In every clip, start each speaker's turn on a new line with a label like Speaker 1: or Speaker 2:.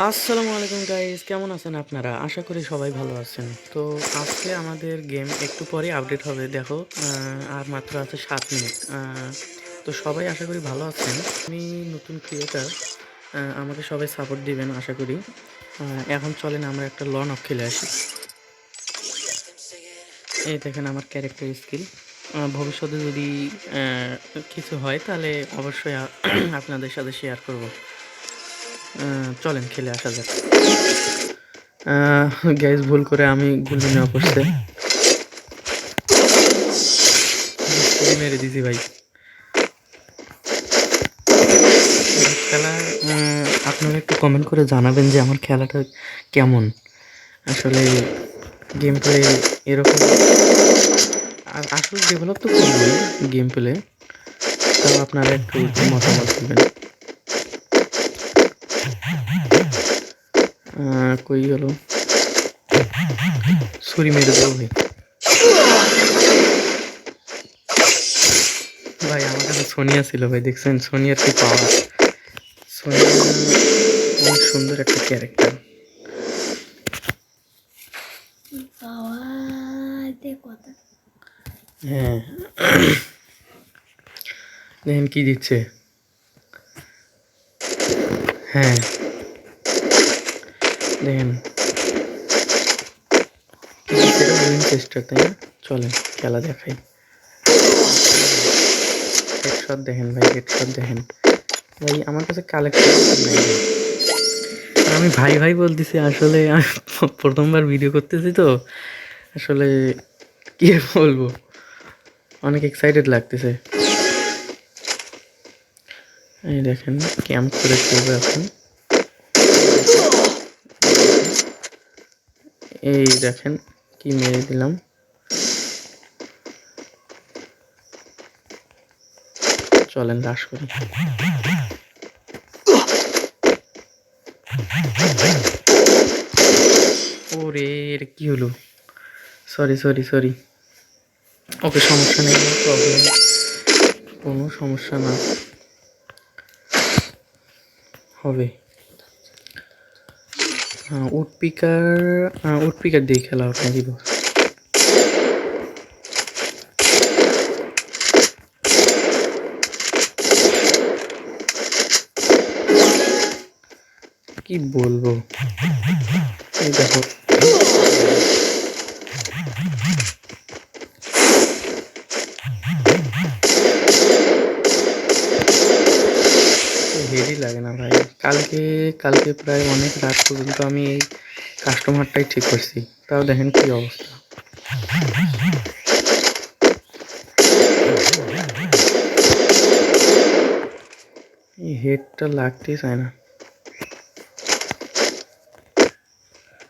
Speaker 1: আসসালামু আলাইকুম গাইস, কেমন আছেন আপনারা? আশা করি সবাই ভালো আছেন। তো আজকে আমাদের গেম একটু পরে আপডেট হবে, দেখো। আর মাত্র আছে 7 মিনিট। তো সবাই আশা করি ভালো আছেন। আমি নতুন ক্রিয়েটার, আমাকে সবাই সাপোর্ট দিবেন আশা করি। এখন চলেন আমরা একটা লন অফ খেলে আসি। এই দেখেন আমার ক্যারেক্টার স্কিল। ভবিষ্যতে যদি আহ, কিছু হয় তাহলে অবশ্যই আপনাদের সাথে শেয়ার করব। চলেন খেলে আসা যাক। গ্যাস ভুল করে আমি গুলি নেওয়া পড়ছে, গুলি মেরে দিছি ভাই। খেলা আপনারা একটু কমেন্ট করে জানাবেন যে আমার খেলাটা কেমন। আসলে গেম প্লে এরকম, আর আসলে ডেভেলপ তো করবোই গেম প্লে, তাও আপনারা একটু মতামত দিবেন। কই গেল? ছুরি মেরে দেবো ভাই। ভাই আমার কাছে সোনিয়া ছিল ভাই, দেখছেন সোনিয়ার কি পাওয়ার। সোনিয়া অনেক সুন্দর একটা ক্যারেক্টার। হ্যাঁ, দেখেন কি দিচ্ছে। হ্যাঁ দেখেন সেটা উইনচেস্টার, তাই না? চলেন খেলা দেখাই। হেডশট দেখেন ভাই, হেডশট দেখেন ভাই। আমার কাছে কালেকশন নাই ভাই। আমি ভাই ভাই বলতেছি, আসলে আমি প্রথমবার ভিডিও করতেছি তো, আসলে কি আর বলবো, অনেক এক্সাইটেড লাগতেছে। এই দেখেন ক্যাম্প করে খেলবো এখন। এই দেখেন কি মেরে দিলাম। চলেন রাশ করি। ওরে এটা কি হলো? Sorry sorry sorry. ওকে সমস্যা নেই, প্রবলেম, কোনো সমস্যা না, হবে। হ্যাঁ উড পিকার, উড পিকার দিয়ে খেলা হবে নাকি? কি বলবো, এই দেখো হেডই লাগে না ভাই। কালকে কালকে প্রায় অনেক রাত পর্যন্ত আমি এই কাস্টমারটাই ঠিক করছি, তাও দেখেন কি অবস্থা। এই হেডটা লাগতেই চায় না।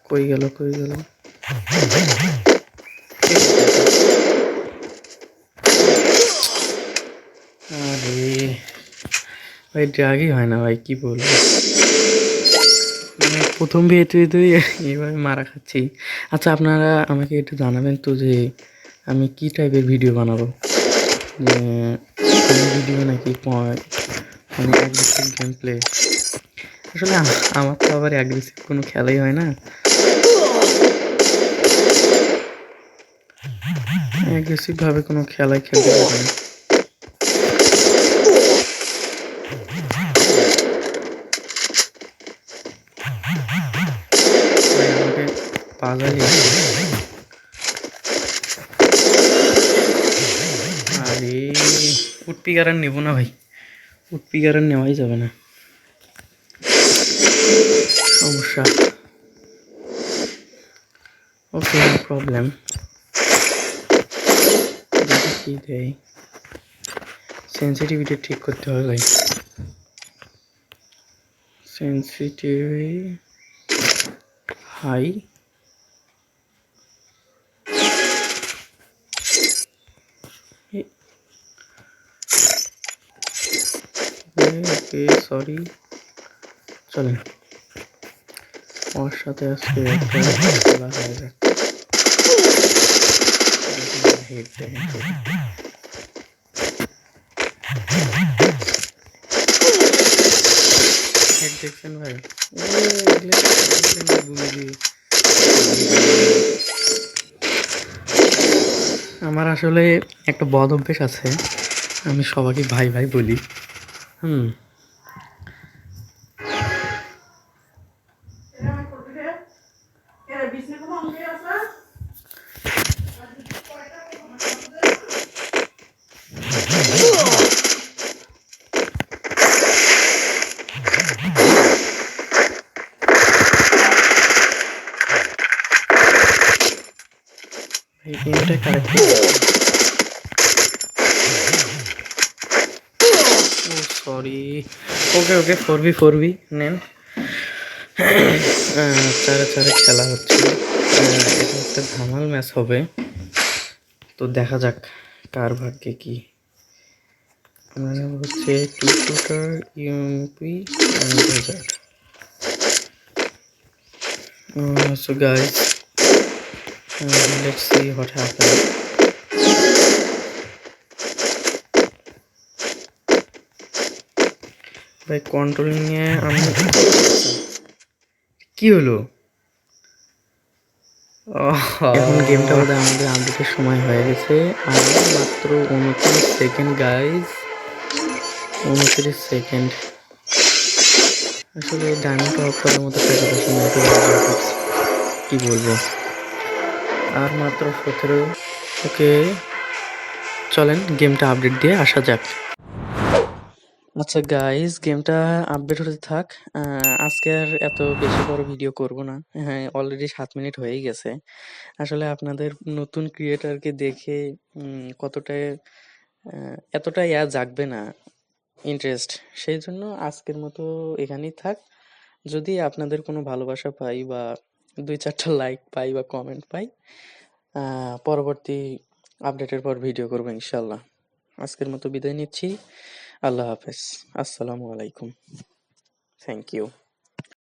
Speaker 1: কই গেল কই গেল? আরে ভাই ড্রাগই হয় না ভাই, কি বলবো। মানে প্রথম ভিডিওতেই এইভাবে মারা খাচ্ছি। আচ্ছা আপনারা আমাকে একটু জানাবেন তো যে আমি কি টাইপের ভিডিও বানাবো। ফানি ভিডিও নাকি মানে অ্যাগ্রেসিভ গেম প্লে। আসলে আমার তো আবার অ্যাগ্রেসিভ কোনো খেলাই হয় না, অ্যাগ্রেসিভ ভাবে কোনো খেলাই খেলতে পারি না। ভাই আমাকে পাগালি। আরে উঠপিকার আর নেবো না ভাই, উঠপিকার আর নেওয়াই যাবে না, সমস্যা। Okay no problem. দেখি কি দেয়। সেন্সিটিভিটি ঠিক করতে হবে ভাই, সেন্সিটিভিটি হাই। ওকে সরি। চলেন ওর সাথে আজকে একটা খেলা হয়ে যাক। হেড দেখেন, হেড দেখছেন ভাই? বুঝি আমার আসলে একটা বদ অভ্যেস আছে, আমি সবাইকে ভাই ভাই বলি। হুম। এটা কারেক্ট। ও সরি। ওকে ওকে, 4v4 নেন। চারে চারে খেলা হচ্ছে। এটা একটা ধামাল ম্যাচ হবে, তো দেখা যাক কার ভাগ্যে কি। মানে হচ্ছে two shooter UMP and desert. So guys, let's see what happens. ভাই কন্ট্রোল নিয়ে আমি কি হলো? এখন গেমটা বোধহয় আমাদের আপডেটের সময় হয়ে গেছে। আর মাত্র 29 সেকেন্ড গাইজ, 29 সেকেন্ড। আসলে ডায়মন্ড অফ করার মতো টাকা পয়সা নেই, তো কি বলবো। আর মাত্র 17। ওকে, চলেন গেমটা আপডেট দিয়ে আসা যাক। আচ্ছা গাইস, গেমটা আপডেট হতে থাক। আজকে আর এত বেশি বড় ভিডিও করব না। হ্যাঁ, অলরেডি 7 মিনিট হয়েই গেছে। আসলে আপনাদের নতুন ক্রিয়েটারকে দেখে কতটা এতটা জাগবে না ইন্টারেস্ট, সেই জন্য আজকের মতো এখানেই থাক। যদি আপনাদের কোনো ভালোবাসা পাই বা 2-4টা লাইক পাই বা কমেন্ট পাই, পরবর্তী আপডেটের পর ভিডিও করবো ইনশাল্লাহ। আজকের মতো বিদায় নিচ্ছি। আল্লাহ হাফেজ। আসসালামু আলাইকুম। Thank you.